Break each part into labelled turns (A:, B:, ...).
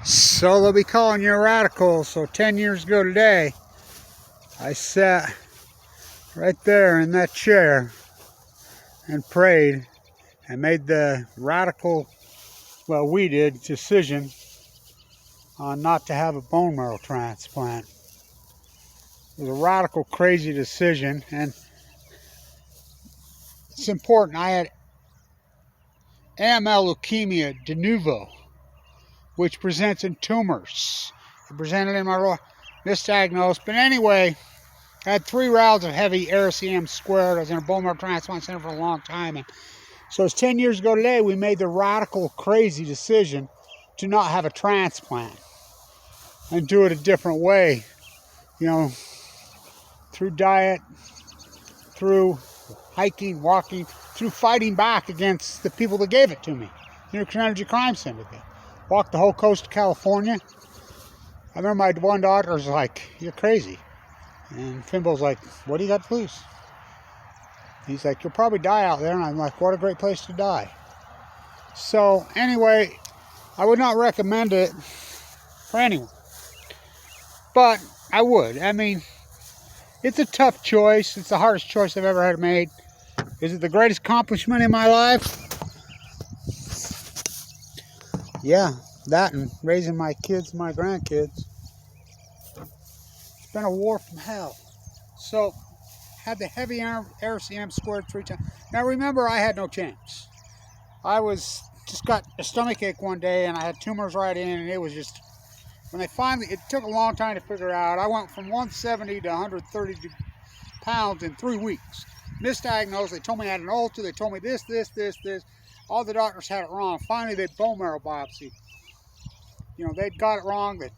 A: So they'll be calling you a radical. So 10 years ago today, I sat right there in that chair and prayed and made the radical, well, we did, decision on not to have a bone marrow transplant. It was a radical, crazy decision, and it's important. I had AML leukemia de novo, which presents in tumors. It presented in my misdiagnosed. But anyway, I had 3 rounds of heavy ARCM squared. I was in a bone marrow transplant center for a long time. And so it's 10 years ago today, we made the radical, crazy decision to not have a transplant and do it a different way. You know, through diet, through hiking, walking, through fighting back against the people that gave it to me. Nuclear Energy Crime Syndicate. Walked the whole coast of California. I remember my one doctor was like, "You're crazy." And Finbo's like, "What do you got to lose?" He's like, "You'll probably die out there." And I'm like, "What a great place to die." So anyway, I would not recommend it for anyone. But I would. I mean, it's a tough choice. It's the hardest choice I've ever had made. Is it the greatest accomplishment in my life? Yeah, that and raising my kids and my grandkids. It's been a war from hell. So, had the heavy ARCM squared 3 times. Now remember, I had no chance. I just got a stomach ache one day, and I had tumors right in, and it was just, when they finally, it took a long time to figure out. I went from 170 to 130 pounds in 3 weeks. Misdiagnosed. They told me I had an ulcer. They told me this. All the doctors had it wrong. Finally, they bone marrow biopsy. You know, they'd got it wrong. That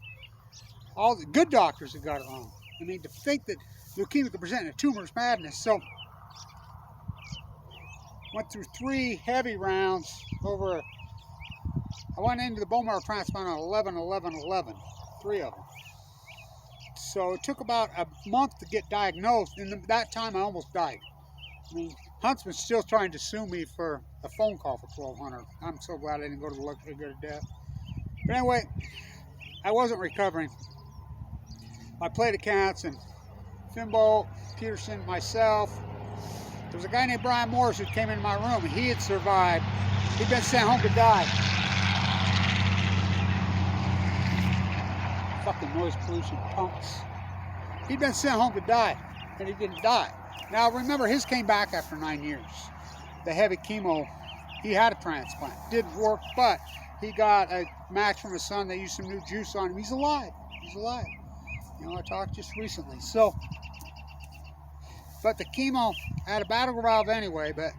A: all the good doctors had got it wrong. I mean, to think that leukemia could present in a tumor is madness. So, went through 3 heavy rounds over. I went into the bone marrow transplant on 11/11/11. 3 of them. So it took about a month to get diagnosed, and that time I almost died. I mean, Huntsman's still trying to sue me for a phone call for $1,200. I'm so glad I didn't go to the luxury good of death. But anyway, I wasn't recovering. My plate accounts and Finbo, Peterson, myself. There was a guy named Brian Morris who came into my room, and he had survived. He'd been sent home to die. Fucking noise pollution punks. He'd been sent home to die, and he didn't die. Now remember, his came back after 9 years. The heavy chemo, he had a transplant. Didn't work, but he got a match from his son. They used some new juice on him. He's alive. He's alive. You know, I talked just recently. So, but the chemo, I had a battle valve anyway, but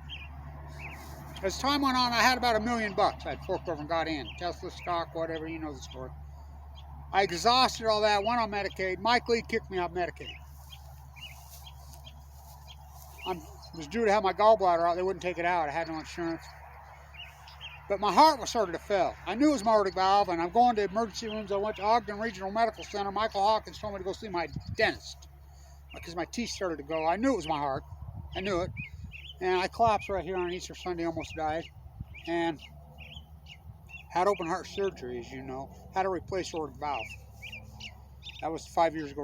A: as time went on, I had about $1 million. I'd forked over and got in. Tesla stock, whatever, you know the story. I exhausted all that, went on Medicaid. Mike Lee kicked me off Medicaid. I was due to have my gallbladder out. They wouldn't take it out. I had no insurance. But my heart was starting to fail. I knew it was my aortic valve, and I'm going to emergency rooms. I went to Ogden Regional Medical Center. Michael Hawkins told me to go see my dentist because my teeth started to go. I knew it was my heart. I knew it. And I collapsed right here on Easter Sunday, almost died. And had open heart surgery, as you know. Had to replace aortic valve. That was 5 years ago.